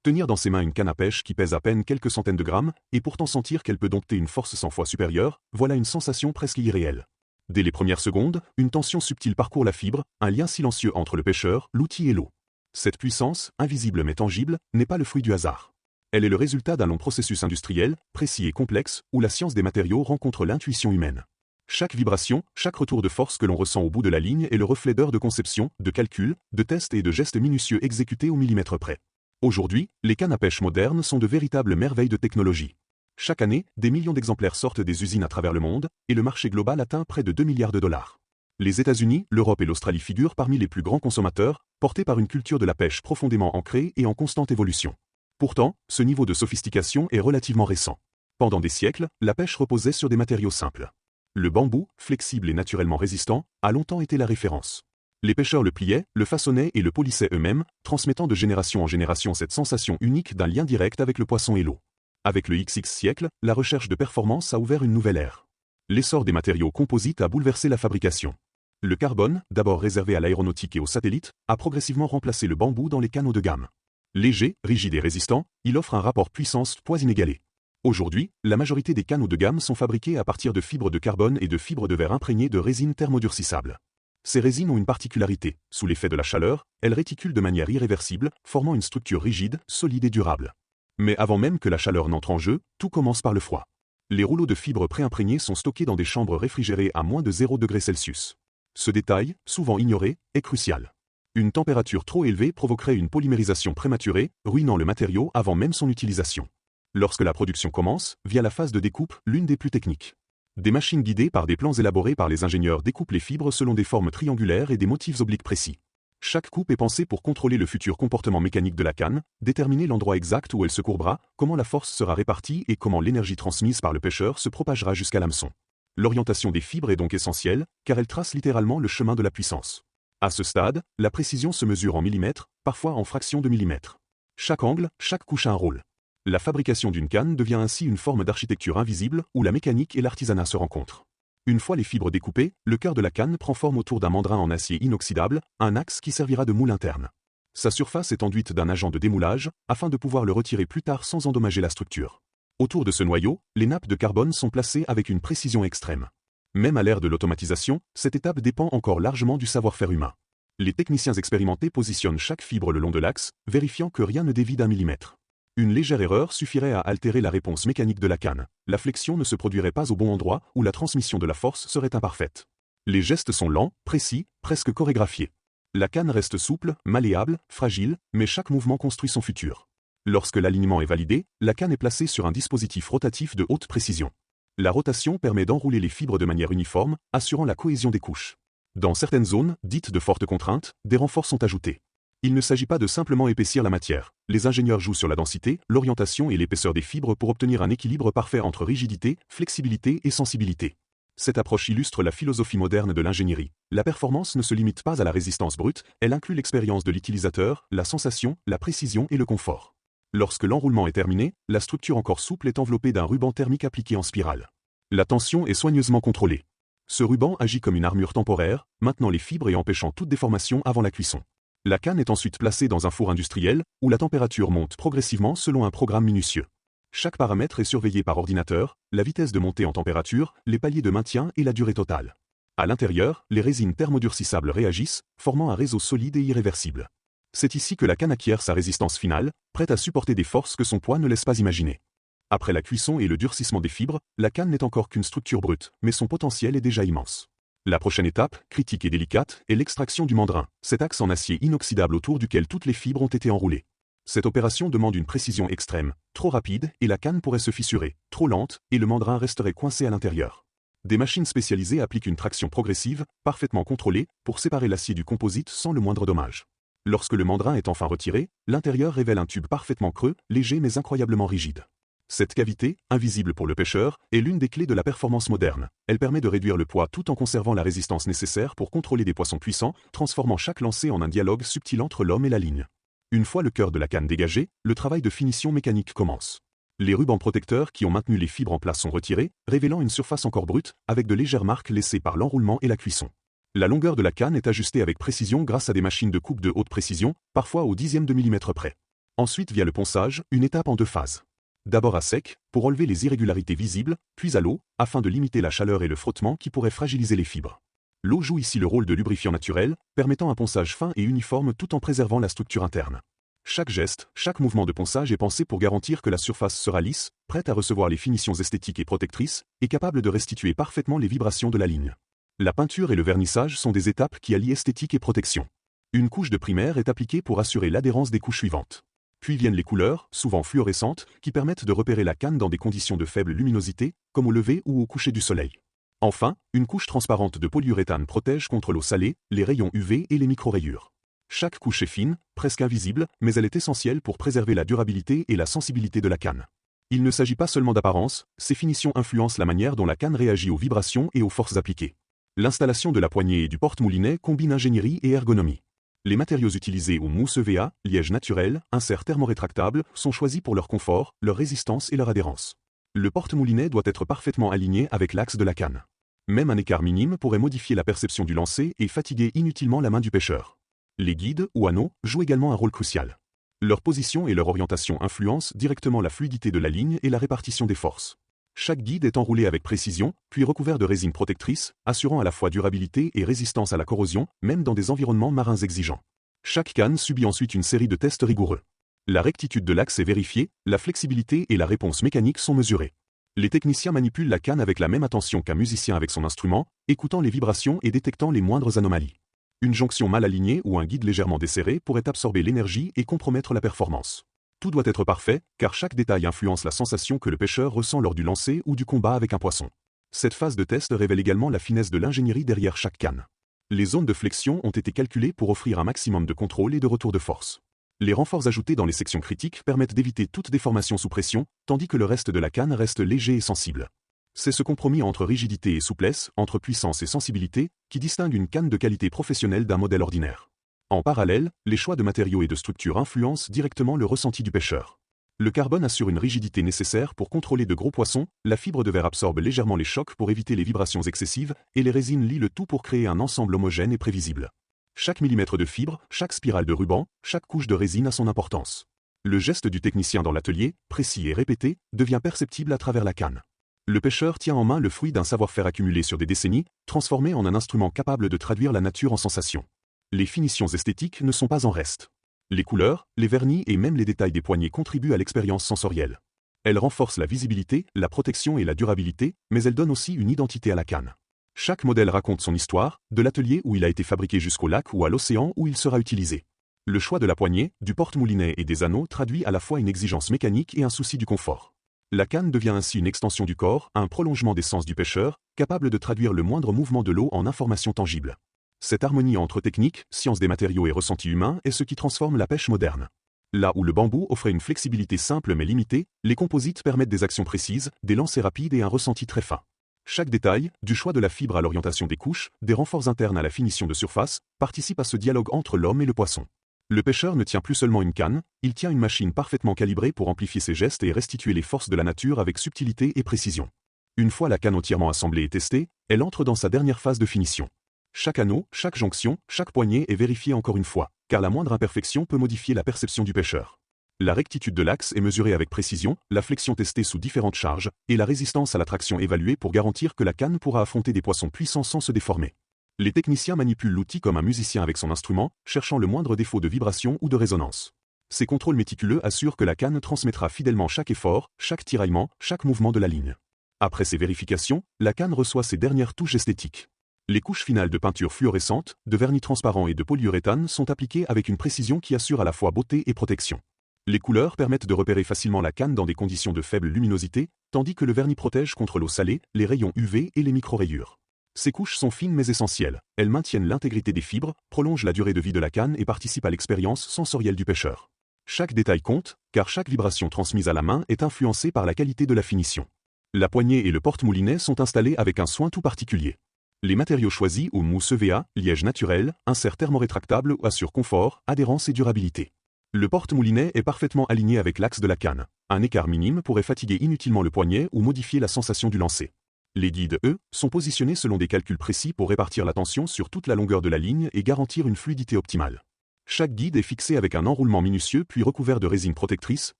Tenir dans ses mains une canne à pêche qui pèse à peine quelques centaines de grammes, et pourtant sentir qu'elle peut dompter une force 100 fois supérieure, voilà une sensation presque irréelle. Dès les premières secondes, une tension subtile parcourt la fibre, un lien silencieux entre le pêcheur, l'outil et l'eau. Cette puissance, invisible mais tangible, n'est pas le fruit du hasard. Elle est le résultat d'un long processus industriel, précis et complexe, où la science des matériaux rencontre l'intuition humaine. Chaque vibration, chaque retour de force que l'on ressent au bout de la ligne est le reflet d'heures de conception, de calcul, de tests et de gestes minutieux exécutés au millimètre près. Aujourd'hui, les cannes à pêche modernes sont de véritables merveilles de technologie. Chaque année, des millions d'exemplaires sortent des usines à travers le monde, et le marché global atteint près de 2 milliards de dollars. Les États-Unis, l'Europe et l'Australie figurent parmi les plus grands consommateurs, portés par une culture de la pêche profondément ancrée et en constante évolution. Pourtant, ce niveau de sophistication est relativement récent. Pendant des siècles, la pêche reposait sur des matériaux simples. Le bambou, flexible et naturellement résistant, a longtemps été la référence. Les pêcheurs le pliaient, le façonnaient et le polissaient eux-mêmes, transmettant de génération en génération cette sensation unique d'un lien direct avec le poisson et l'eau. Avec le XX siècle, la recherche de performance a ouvert une nouvelle ère. L'essor des matériaux composites a bouleversé la fabrication. Le carbone, d'abord réservé à l'aéronautique et aux satellites, a progressivement remplacé le bambou dans les cannes haut de gamme. Léger, rigide et résistant, il offre un rapport puissance-poids inégalé. Aujourd'hui, la majorité des cannes haut de gamme sont fabriquées à partir de fibres de carbone et de fibres de verre imprégnées de résine thermodurcissable. Ces résines ont une particularité, sous l'effet de la chaleur, elles réticulent de manière irréversible, formant une structure rigide, solide et durable. Mais avant même que la chaleur n'entre en jeu, tout commence par le froid. Les rouleaux de fibres préimprégnés sont stockés dans des chambres réfrigérées à moins de 0 degré Celsius. Ce détail, souvent ignoré, est crucial. Une température trop élevée provoquerait une polymérisation prématurée, ruinant le matériau avant même son utilisation. Lorsque la production commence, via la phase de découpe, l'une des plus techniques. Des machines guidées par des plans élaborés par les ingénieurs découpent les fibres selon des formes triangulaires et des motifs obliques précis. Chaque coupe est pensée pour contrôler le futur comportement mécanique de la canne, déterminer l'endroit exact où elle se courbera, comment la force sera répartie et comment l'énergie transmise par le pêcheur se propagera jusqu'à l'hameçon. L'orientation des fibres est donc essentielle, car elle trace littéralement le chemin de la puissance. À ce stade, la précision se mesure en millimètres, parfois en fractions de millimètres. Chaque angle, chaque couche a un rôle. La fabrication d'une canne devient ainsi une forme d'architecture invisible où la mécanique et l'artisanat se rencontrent. Une fois les fibres découpées, le cœur de la canne prend forme autour d'un mandrin en acier inoxydable, un axe qui servira de moule interne. Sa surface est enduite d'un agent de démoulage, afin de pouvoir le retirer plus tard sans endommager la structure. Autour de ce noyau, les nappes de carbone sont placées avec une précision extrême. Même à l'ère de l'automatisation, cette étape dépend encore largement du savoir-faire humain. Les techniciens expérimentés positionnent chaque fibre le long de l'axe, vérifiant que rien ne dévie d'1 millimètre. Une légère erreur suffirait à altérer la réponse mécanique de la canne. La flexion ne se produirait pas au bon endroit ou la transmission de la force serait imparfaite. Les gestes sont lents, précis, presque chorégraphiés. La canne reste souple, malléable, fragile, mais chaque mouvement construit son futur. Lorsque l'alignement est validé, la canne est placée sur un dispositif rotatif de haute précision. La rotation permet d'enrouler les fibres de manière uniforme, assurant la cohésion des couches. Dans certaines zones, dites de forte contrainte, des renforts sont ajoutés. Il ne s'agit pas de simplement épaissir la matière. Les ingénieurs jouent sur la densité, l'orientation et l'épaisseur des fibres pour obtenir un équilibre parfait entre rigidité, flexibilité et sensibilité. Cette approche illustre la philosophie moderne de l'ingénierie. La performance ne se limite pas à la résistance brute, elle inclut l'expérience de l'utilisateur, la sensation, la précision et le confort. Lorsque l'enroulement est terminé, la structure encore souple est enveloppée d'un ruban thermique appliqué en spirale. La tension est soigneusement contrôlée. Ce ruban agit comme une armure temporaire, maintenant les fibres et empêchant toute déformation avant la cuisson. La canne est ensuite placée dans un four industriel, où la température monte progressivement selon un programme minutieux. Chaque paramètre est surveillé par ordinateur, la vitesse de montée en température, les paliers de maintien et la durée totale. À l'intérieur, les résines thermodurcissables réagissent, formant un réseau solide et irréversible. C'est ici que la canne acquiert sa résistance finale, prête à supporter des forces que son poids ne laisse pas imaginer. Après la cuisson et le durcissement des fibres, la canne n'est encore qu'une structure brute, mais son potentiel est déjà immense. La prochaine étape, critique et délicate, est l'extraction du mandrin, cet axe en acier inoxydable autour duquel toutes les fibres ont été enroulées. Cette opération demande une précision extrême, trop rapide et la canne pourrait se fissurer, trop lente et le mandrin resterait coincé à l'intérieur. Des machines spécialisées appliquent une traction progressive, parfaitement contrôlée, pour séparer l'acier du composite sans le moindre dommage. Lorsque le mandrin est enfin retiré, l'intérieur révèle un tube parfaitement creux, léger mais incroyablement rigide. Cette cavité, invisible pour le pêcheur, est l'une des clés de la performance moderne. Elle permet de réduire le poids tout en conservant la résistance nécessaire pour contrôler des poissons puissants, transformant chaque lancer en un dialogue subtil entre l'homme et la ligne. Une fois le cœur de la canne dégagé, le travail de finition mécanique commence. Les rubans protecteurs qui ont maintenu les fibres en place sont retirés, révélant une surface encore brute, avec de légères marques laissées par l'enroulement et la cuisson. La longueur de la canne est ajustée avec précision grâce à des machines de coupe de haute précision, parfois au dixième de millimètre près. Ensuite via le ponçage, une étape en 2 phases. D'abord à sec, pour enlever les irrégularités visibles, puis à l'eau, afin de limiter la chaleur et le frottement qui pourraient fragiliser les fibres. L'eau joue ici le rôle de lubrifiant naturel, permettant un ponçage fin et uniforme tout en préservant la structure interne. Chaque geste, chaque mouvement de ponçage est pensé pour garantir que la surface sera lisse, prête à recevoir les finitions esthétiques et protectrices, et capable de restituer parfaitement les vibrations de la ligne. La peinture et le vernissage sont des étapes qui allient esthétique et protection. Une couche de primaire est appliquée pour assurer l'adhérence des couches suivantes. Puis viennent les couleurs, souvent fluorescentes, qui permettent de repérer la canne dans des conditions de faible luminosité, comme au lever ou au coucher du soleil. Enfin, une couche transparente de polyuréthane protège contre l'eau salée, les rayons UV et les micro-rayures. Chaque couche est fine, presque invisible, mais elle est essentielle pour préserver la durabilité et la sensibilité de la canne. Il ne s'agit pas seulement d'apparence, ces finitions influencent la manière dont la canne réagit aux vibrations et aux forces appliquées. L'installation de la poignée et du porte-moulinet combine ingénierie et ergonomie. Les matériaux utilisés ou mousse EVA, liège naturel, insert thermorétractable, sont choisis pour leur confort, leur résistance et leur adhérence. Le porte-moulinet doit être parfaitement aligné avec l'axe de la canne. Même un écart minime pourrait modifier la perception du lancer et fatiguer inutilement la main du pêcheur. Les guides, ou anneaux, jouent également un rôle crucial. Leur position et leur orientation influencent directement la fluidité de la ligne et la répartition des forces. Chaque guide est enroulé avec précision, puis recouvert de résine protectrice, assurant à la fois durabilité et résistance à la corrosion, même dans des environnements marins exigeants. Chaque canne subit ensuite une série de tests rigoureux. La rectitude de l'axe est vérifiée, la flexibilité et la réponse mécanique sont mesurées. Les techniciens manipulent la canne avec la même attention qu'un musicien avec son instrument, écoutant les vibrations et détectant les moindres anomalies. Une jonction mal alignée ou un guide légèrement desserré pourrait absorber l'énergie et compromettre la performance. Tout doit être parfait, car chaque détail influence la sensation que le pêcheur ressent lors du lancer ou du combat avec un poisson. Cette phase de test révèle également la finesse de l'ingénierie derrière chaque canne. Les zones de flexion ont été calculées pour offrir un maximum de contrôle et de retour de force. Les renforts ajoutés dans les sections critiques permettent d'éviter toute déformation sous pression, tandis que le reste de la canne reste léger et sensible. C'est ce compromis entre rigidité et souplesse, entre puissance et sensibilité, qui distingue une canne de qualité professionnelle d'un modèle ordinaire. En parallèle, les choix de matériaux et de structures influencent directement le ressenti du pêcheur. Le carbone assure une rigidité nécessaire pour contrôler de gros poissons, la fibre de verre absorbe légèrement les chocs pour éviter les vibrations excessives, et les résines lient le tout pour créer un ensemble homogène et prévisible. Chaque millimètre de fibre, chaque spirale de ruban, chaque couche de résine a son importance. Le geste du technicien dans l'atelier, précis et répété, devient perceptible à travers la canne. Le pêcheur tient en main le fruit d'un savoir-faire accumulé sur des décennies, transformé en un instrument capable de traduire la nature en sensations. Les finitions esthétiques ne sont pas en reste. Les couleurs, les vernis et même les détails des poignées contribuent à l'expérience sensorielle. Elles renforcent la visibilité, la protection et la durabilité, mais elles donnent aussi une identité à la canne. Chaque modèle raconte son histoire, de l'atelier où il a été fabriqué jusqu'au lac ou à l'océan où il sera utilisé. Le choix de la poignée, du porte-moulinet et des anneaux traduit à la fois une exigence mécanique et un souci du confort. La canne devient ainsi une extension du corps, un prolongement des sens du pêcheur, capable de traduire le moindre mouvement de l'eau en information tangible. Cette harmonie entre technique, science des matériaux et ressenti humain est ce qui transforme la pêche moderne. Là où le bambou offrait une flexibilité simple mais limitée, les composites permettent des actions précises, des lancers rapides et un ressenti très fin. Chaque détail, du choix de la fibre à l'orientation des couches, des renforts internes à la finition de surface, participe à ce dialogue entre l'homme et le poisson. Le pêcheur ne tient plus seulement une canne, il tient une machine parfaitement calibrée pour amplifier ses gestes et restituer les forces de la nature avec subtilité et précision. Une fois la canne entièrement assemblée et testée, elle entre dans sa dernière phase de finition. Chaque anneau, chaque jonction, chaque poignée est vérifiée encore une fois, car la moindre imperfection peut modifier la perception du pêcheur. La rectitude de l'axe est mesurée avec précision, la flexion testée sous différentes charges, et la résistance à la traction évaluée pour garantir que la canne pourra affronter des poissons puissants sans se déformer. Les techniciens manipulent l'outil comme un musicien avec son instrument, cherchant le moindre défaut de vibration ou de résonance. Ces contrôles méticuleux assurent que la canne transmettra fidèlement chaque effort, chaque tiraillement, chaque mouvement de la ligne. Après ces vérifications, la canne reçoit ses dernières touches esthétiques. Les couches finales de peinture fluorescente, de vernis transparent et de polyuréthane sont appliquées avec une précision qui assure à la fois beauté et protection. Les couleurs permettent de repérer facilement la canne dans des conditions de faible luminosité, tandis que le vernis protège contre l'eau salée, les rayons UV et les micro-rayures. Ces couches sont fines mais essentielles, elles maintiennent l'intégrité des fibres, prolongent la durée de vie de la canne et participent à l'expérience sensorielle du pêcheur. Chaque détail compte, car chaque vibration transmise à la main est influencée par la qualité de la finition. La poignée et le porte-moulinet sont installés avec un soin tout particulier. Les matériaux choisis ou mousse EVA, liège naturel, insert thermorétractable assurent confort, adhérence et durabilité. Le porte-moulinet est parfaitement aligné avec l'axe de la canne. Un écart minime pourrait fatiguer inutilement le poignet ou modifier la sensation du lancer. Les guides, eux, sont positionnés selon des calculs précis pour répartir la tension sur toute la longueur de la ligne et garantir une fluidité optimale. Chaque guide est fixé avec un enroulement minutieux puis recouvert de résine protectrice,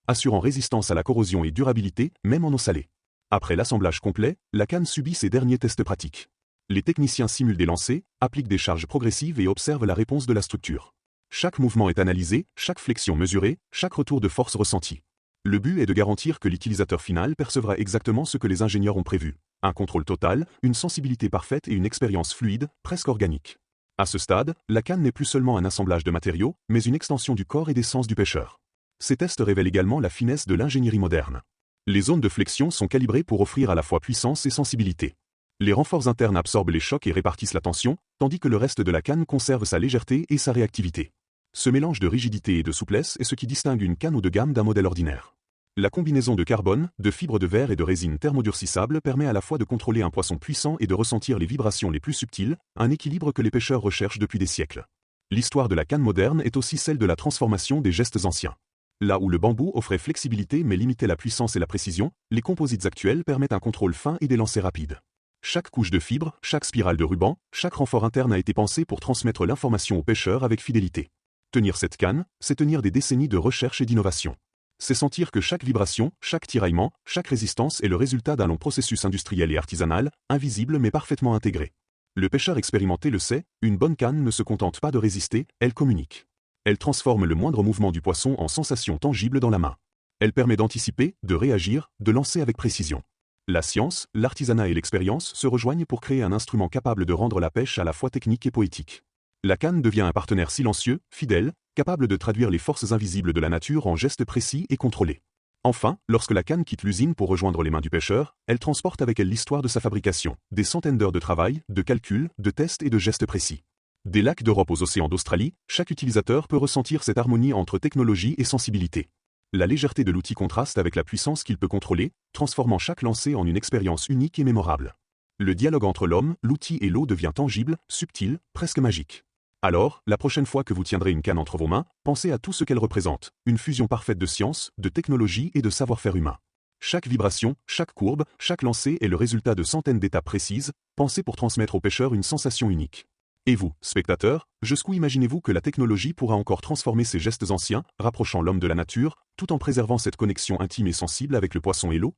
assurant résistance à la corrosion et durabilité, même en eau salée. Après l'assemblage complet, la canne subit ses derniers tests pratiques. Les techniciens simulent des lancers, appliquent des charges progressives et observent la réponse de la structure. Chaque mouvement est analysé, chaque flexion mesurée, chaque retour de force ressenti. Le but est de garantir que l'utilisateur final percevra exactement ce que les ingénieurs ont prévu. Un contrôle total, une sensibilité parfaite et une expérience fluide, presque organique. À ce stade, la canne n'est plus seulement un assemblage de matériaux, mais une extension du corps et des sens du pêcheur. Ces tests révèlent également la finesse de l'ingénierie moderne. Les zones de flexion sont calibrées pour offrir à la fois puissance et sensibilité. Les renforts internes absorbent les chocs et répartissent la tension, tandis que le reste de la canne conserve sa légèreté et sa réactivité. Ce mélange de rigidité et de souplesse est ce qui distingue une canne haut de gamme d'un modèle ordinaire. La combinaison de carbone, de fibres de verre et de résine thermodurcissable permet à la fois de contrôler un poisson puissant et de ressentir les vibrations les plus subtiles, un équilibre que les pêcheurs recherchent depuis des siècles. L'histoire de la canne moderne est aussi celle de la transformation des gestes anciens. Là où le bambou offrait flexibilité mais limitait la puissance et la précision, les composites actuels permettent un contrôle fin et des lancers rapides. Chaque couche de fibres, chaque spirale de ruban, chaque renfort interne a été pensé pour transmettre l'information aux pêcheurs avec fidélité. Tenir cette canne, c'est tenir des décennies de recherche et d'innovation. C'est sentir que chaque vibration, chaque tiraillement, chaque résistance est le résultat d'un long processus industriel et artisanal, invisible mais parfaitement intégré. Le pêcheur expérimenté le sait, une bonne canne ne se contente pas de résister, elle communique. Elle transforme le moindre mouvement du poisson en sensation tangible dans la main. Elle permet d'anticiper, de réagir, de lancer avec précision. La science, l'artisanat et l'expérience se rejoignent pour créer un instrument capable de rendre la pêche à la fois technique et poétique. La canne devient un partenaire silencieux, fidèle, capable de traduire les forces invisibles de la nature en gestes précis et contrôlés. Enfin, lorsque la canne quitte l'usine pour rejoindre les mains du pêcheur, elle transporte avec elle l'histoire de sa fabrication, des centaines d'heures de travail, de calculs, de tests et de gestes précis. Des lacs d'Europe aux océans d'Australie, chaque utilisateur peut ressentir cette harmonie entre technologie et sensibilité. La légèreté de l'outil contraste avec la puissance qu'il peut contrôler, transformant chaque lancer en une expérience unique et mémorable. Le dialogue entre l'homme, l'outil et l'eau devient tangible, subtil, presque magique. Alors, la prochaine fois que vous tiendrez une canne entre vos mains, pensez à tout ce qu'elle représente, une fusion parfaite de science, de technologie et de savoir-faire humain. Chaque vibration, chaque courbe, chaque lancer est le résultat de centaines d'étapes précises, pensées pour transmettre aux pêcheurs une sensation unique. Et vous, spectateurs, jusqu'où imaginez-vous que la technologie pourra encore transformer ces gestes anciens, rapprochant l'homme de la nature, tout en préservant cette connexion intime et sensible avec le poisson et l'eau ?